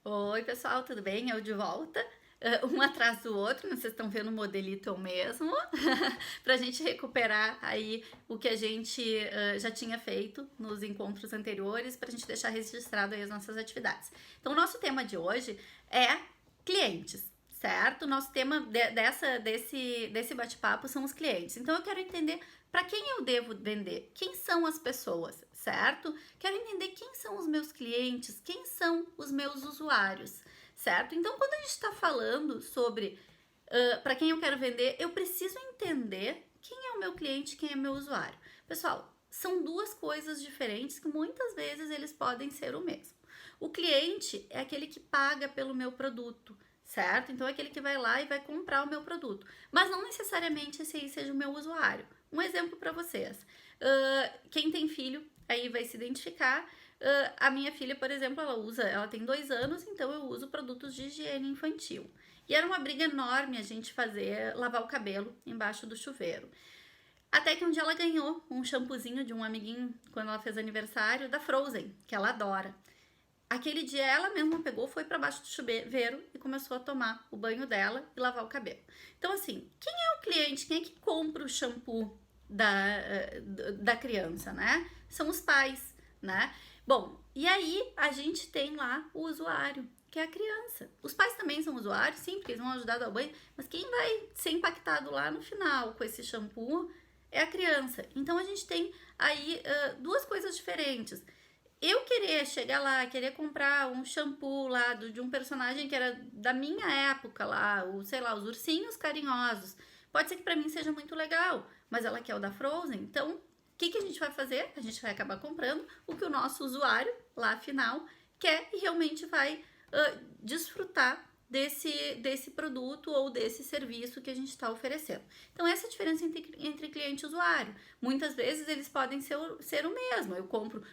Oi, pessoal, tudo bem? Eu de volta. Um atrás do outro, né? Vocês estão vendo o modelito eu mesmo, para a gente recuperar aí o que a gente já tinha feito nos encontros anteriores, para a gente deixar registrado aí as nossas atividades. Então, o nosso tema de hoje é clientes, certo? O nosso tema desse bate-papo são os clientes. Então, eu quero entender para quem eu devo vender, quem são as pessoas, certo? Quero entender quem são os meus clientes, quem são os meus usuários, certo? Então, quando a gente está falando sobre para quem eu quero vender, eu preciso entender quem é o meu cliente, quem é o meu usuário. Pessoal, são duas coisas diferentes que muitas vezes eles podem ser o mesmo. O cliente é aquele que paga pelo meu produto, certo? Então é aquele que vai lá e vai comprar o meu produto. Mas não necessariamente esse aí seja o meu usuário. Um exemplo para vocês. Quem tem filho aí vai se identificar. A minha filha, por exemplo, ela tem 2 anos, então eu uso produtos de higiene infantil. E era uma briga enorme a gente lavar o cabelo embaixo do chuveiro. Até que um dia ela ganhou um shampoozinho de um amiguinho, quando ela fez aniversário, da Frozen, que ela adora. Aquele dia ela mesma pegou, foi para baixo do chuveiro e começou a tomar o banho dela e lavar o cabelo. Então, assim, quem é o cliente? Quem é que compra o shampoo da criança, né? São os pais, né? Bom, e aí a gente tem lá o usuário, que é a criança. Os pais também são usuários, sim, porque eles vão ajudar a dar o banho, mas quem vai ser impactado lá no final com esse shampoo é a criança. Então a gente tem aí duas coisas diferentes. Eu querer chegar lá, querer comprar um shampoo lá de um personagem que era da minha época lá, sei lá, os ursinhos carinhosos. Pode ser que pra mim seja muito legal, mas ela quer o da Frozen. Então, o que a gente vai fazer? A gente vai acabar comprando o que o nosso usuário, lá afinal, quer e realmente vai desfrutar desse produto ou desse serviço que a gente está oferecendo. Então, essa é a diferença entre cliente e usuário. Muitas vezes eles podem ser o mesmo.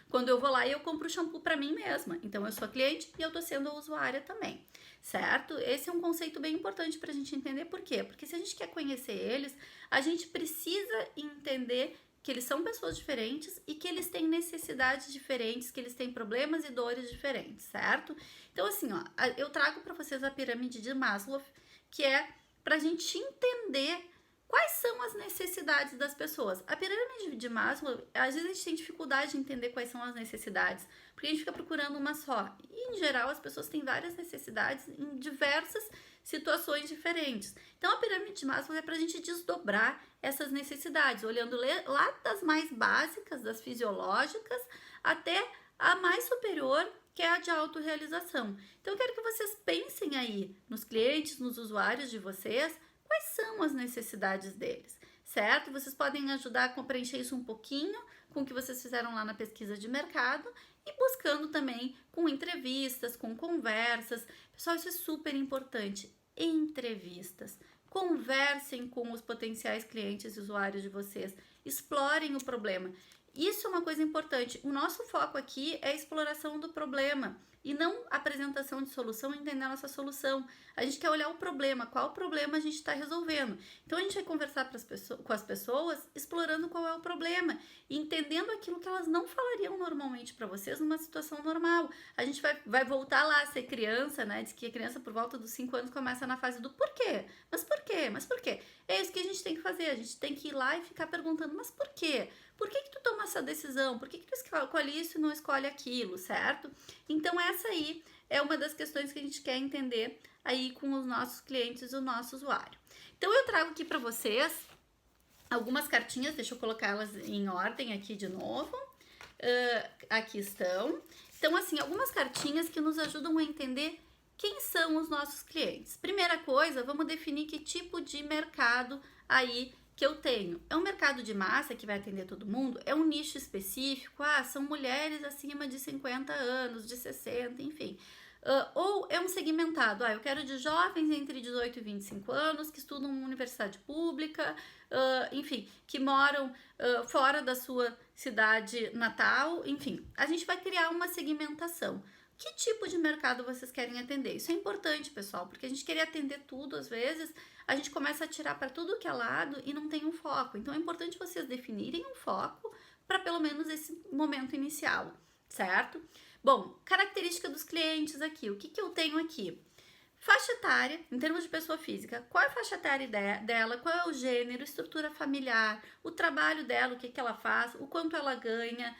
Quando eu vou lá, eu compro shampoo para mim mesma. Então, eu sou a cliente e eu estou sendo a usuária também, certo? Esse é um conceito bem importante para a gente entender. Por quê? Porque se a gente quer conhecer eles, a gente precisa entender que eles são pessoas diferentes e que eles têm necessidades diferentes, que eles têm problemas e dores diferentes, certo? Então, assim, ó, eu trago para vocês a pirâmide de Maslow, que é para a gente entender quais são as necessidades das pessoas. A pirâmide de Maslow, às vezes a gente tem dificuldade de entender quais são as necessidades, porque a gente fica procurando uma só. E, em geral, as pessoas têm várias necessidades em diversas situações diferentes. Então, a pirâmide de Maslow é para a gente desdobrar essas necessidades, olhando lá das mais básicas, das fisiológicas, até a mais superior, que é a de autorrealização. Então, eu quero que vocês pensem aí nos clientes, nos usuários de vocês, quais são as necessidades deles, certo? Vocês podem ajudar a preencher isso um pouquinho com o que vocês fizeram lá na pesquisa de mercado e buscando também com entrevistas, com conversas. Pessoal, isso é super importante. Entrevistas. Conversem com os potenciais clientes e usuários de vocês. Explorem o problema. Isso é uma coisa importante. O nosso foco aqui é a exploração do problema e não a apresentação de solução, entendendo essa solução. A gente quer olhar o problema, qual problema a gente está resolvendo. Então a gente vai conversar com as pessoas explorando qual é o problema e entendendo aquilo que elas não falariam normalmente para vocês numa situação normal. A gente vai voltar lá a ser criança, né? Diz que a criança por volta dos 5 anos começa na fase do porquê. Mas por quê? Mas por quê? É isso que a gente tem que fazer. A gente tem que ir lá e ficar perguntando, mas por quê? Por que tu toma essa decisão? Por que tu escolhe isso e não escolhe aquilo, certo? Então essa aí é uma das questões que a gente quer entender aí com os nossos clientes e o nosso usuário. Então eu trago aqui para vocês algumas cartinhas, deixa eu colocá-las em ordem aqui de novo. Aqui estão. Então, assim, algumas cartinhas que nos ajudam a entender quem são os nossos clientes. Primeira coisa, vamos definir que tipo de mercado aí que eu tenho. É um mercado de massa que vai atender todo mundo? É um nicho específico? São mulheres acima de 50 anos, de 60, enfim. Ou é um segmentado, eu quero de jovens entre 18 e 25 anos que estudam uma universidade pública, enfim, que moram fora da sua cidade natal, enfim, a gente vai criar uma segmentação. Que tipo de mercado vocês querem atender? Isso é importante, pessoal, porque a gente querer atender tudo, às vezes, a gente começa a tirar para tudo que é lado e não tem um foco. Então, é importante vocês definirem um foco para pelo menos esse momento inicial, certo? Bom, característica dos clientes aqui, o que eu tenho aqui? Faixa etária, em termos de pessoa física, qual é a faixa etária dela, qual é o gênero, estrutura familiar, o trabalho dela, o que ela faz, o quanto ela ganha,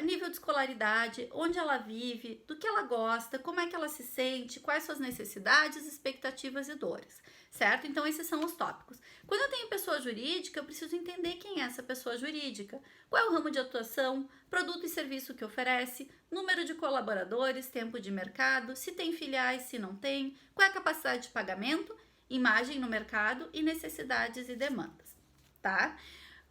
nível de escolaridade, onde ela vive, do que ela gosta, como é que ela se sente, quais suas necessidades, expectativas e dores, certo? Então esses são os tópicos. Quando eu tenho pessoa jurídica, eu preciso entender quem é essa pessoa jurídica, qual é o ramo de atuação, produto e serviço que oferece, número de colaboradores, tempo de mercado, se tem filiais, se não tem, qual é a capacidade de pagamento, imagem no mercado e necessidades e demandas, tá?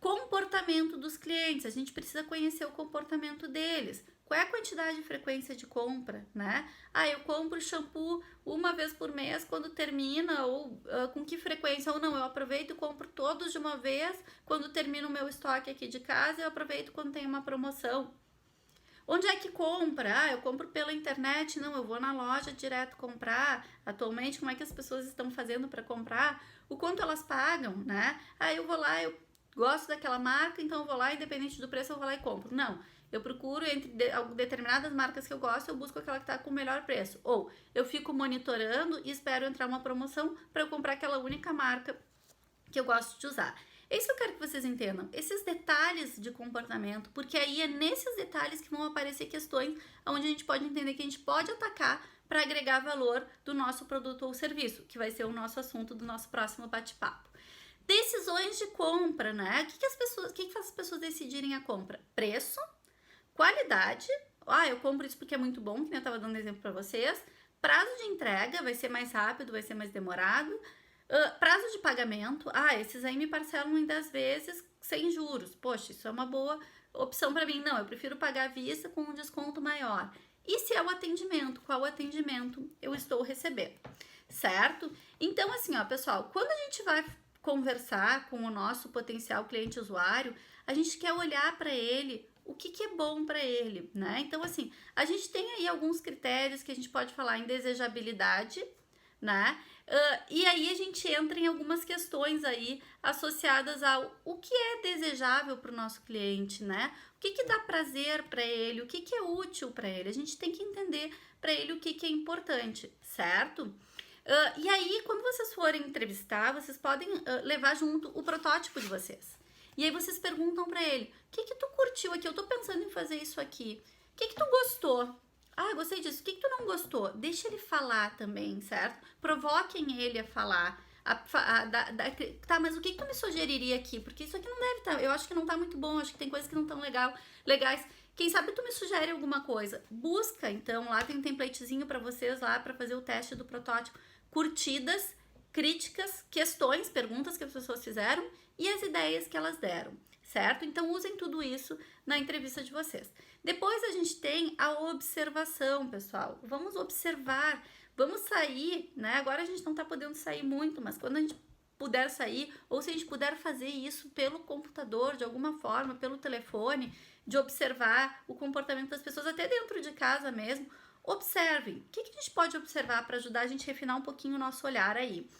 Comportamento dos clientes, a gente precisa conhecer o comportamento deles. Qual é a quantidade e frequência de compra, né? Eu compro shampoo uma vez por mês quando termina, ou com que frequência, ou não, eu aproveito e compro todos de uma vez quando termina o meu estoque aqui de casa, eu aproveito quando tem uma promoção. Onde é que compra? Eu compro pela internet, não, eu vou na loja direto comprar. Atualmente, como é que as pessoas estão fazendo para comprar? O quanto elas pagam, né? Eu vou lá, eu gosto daquela marca, então eu vou lá, independente do preço, eu vou lá e compro. Não, eu procuro entre determinadas marcas que eu gosto, eu busco aquela que está com o melhor preço. Ou eu fico monitorando e espero entrar uma promoção para eu comprar aquela única marca que eu gosto de usar. É isso que eu quero que vocês entendam, esses detalhes de comportamento, porque aí é nesses detalhes que vão aparecer questões onde a gente pode entender que a gente pode atacar para agregar valor do nosso produto ou serviço, que vai ser o nosso assunto do nosso próximo bate-papo. Decisões de compra, né? O que faz as pessoas decidirem a compra? Preço, qualidade, eu compro isso porque é muito bom, que eu estava dando exemplo para vocês, prazo de entrega, vai ser mais rápido, vai ser mais demorado, prazo de pagamento, esses aí me parcelam em 10 vezes sem juros. Poxa, isso é uma boa opção para mim. Não, eu prefiro pagar à vista com um desconto maior. E se é o atendimento, qual atendimento eu estou recebendo, certo? Então, assim, pessoal, quando a gente vai conversar com o nosso potencial cliente usuário, a gente quer olhar para ele o que é bom para ele, né? Então, assim, a gente tem aí alguns critérios que a gente pode falar em desejabilidade, né? E aí a gente entra em algumas questões aí associadas ao o que é desejável para o nosso cliente, né? O que dá prazer para ele, o que é útil para ele. A gente tem que entender para ele o que é importante, certo? E aí, quando vocês forem entrevistar, vocês podem levar junto o protótipo de vocês. E aí vocês perguntam para ele, o que tu curtiu aqui? Eu tô pensando em fazer isso aqui. O que tu gostou? Gostei disso. O que tu não gostou? Deixa ele falar também, certo? Provoquem ele a falar. Tá, mas o que tu me sugeriria aqui? Porque isso aqui não deve estar. Eu acho que não tá muito bom. Acho que tem coisas que não estão legais. Quem sabe tu me sugere alguma coisa. Busca, então, lá tem um templatezinho para vocês lá para fazer o teste do protótipo. Curtidas, críticas, questões, perguntas que as pessoas fizeram e as ideias que elas deram, certo? Então usem tudo isso na entrevista de vocês. Depois a gente tem a observação, pessoal. Vamos observar, vamos sair, né? Agora a gente não tá podendo sair muito, mas quando a gente puder sair, ou se a gente puder fazer isso pelo computador, de alguma forma, pelo telefone, de observar o comportamento das pessoas, até dentro de casa mesmo, observem. O que a gente pode observar para ajudar a gente a refinar um pouquinho o nosso olhar aí?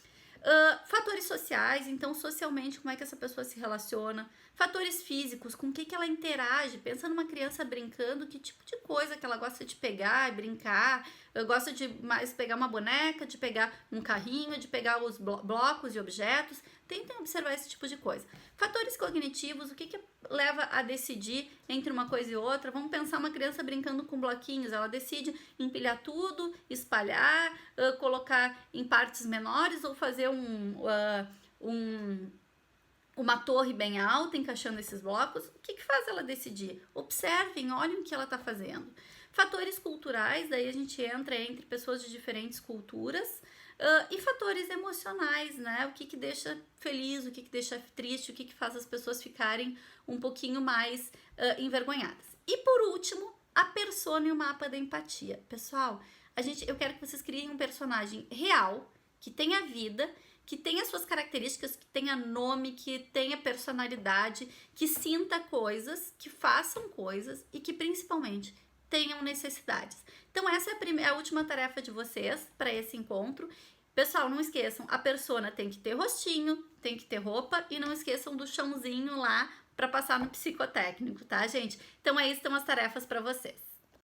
Fatores sociais, então socialmente como é que essa pessoa se relaciona, fatores físicos, com o que ela interage, pensa numa criança brincando, que tipo de coisa que ela gosta de pegar e brincar, gosta de mais pegar uma boneca, de pegar um carrinho, de pegar os blocos e objetos, tentem observar esse tipo de coisa. Fatores cognitivos, o que leva a decidir entre uma coisa e outra, vamos pensar uma criança brincando com bloquinhos, ela decide empilhar tudo, espalhar, colocar em partes menores ou fazer uma torre bem alta encaixando esses blocos. O que faz ela decidir? Observem, olhem o que ela está fazendo. Fatores culturais, daí a gente entra entre pessoas de diferentes culturas. E fatores emocionais, né? O que deixa feliz, o que deixa triste, o que faz as pessoas ficarem um pouquinho mais envergonhadas. E por último, a persona e o mapa da empatia. Pessoal, eu quero que vocês criem um personagem real, que tenha vida, que tenha suas características, que tenha nome, que tenha personalidade, que sinta coisas, que façam coisas e que principalmente tenham necessidades. Então essa é a última tarefa de vocês para esse encontro. Pessoal, não esqueçam, a persona tem que ter rostinho, tem que ter roupa e não esqueçam do chãozinho lá para passar no psicotécnico, tá, gente? Então aí estão as tarefas para vocês.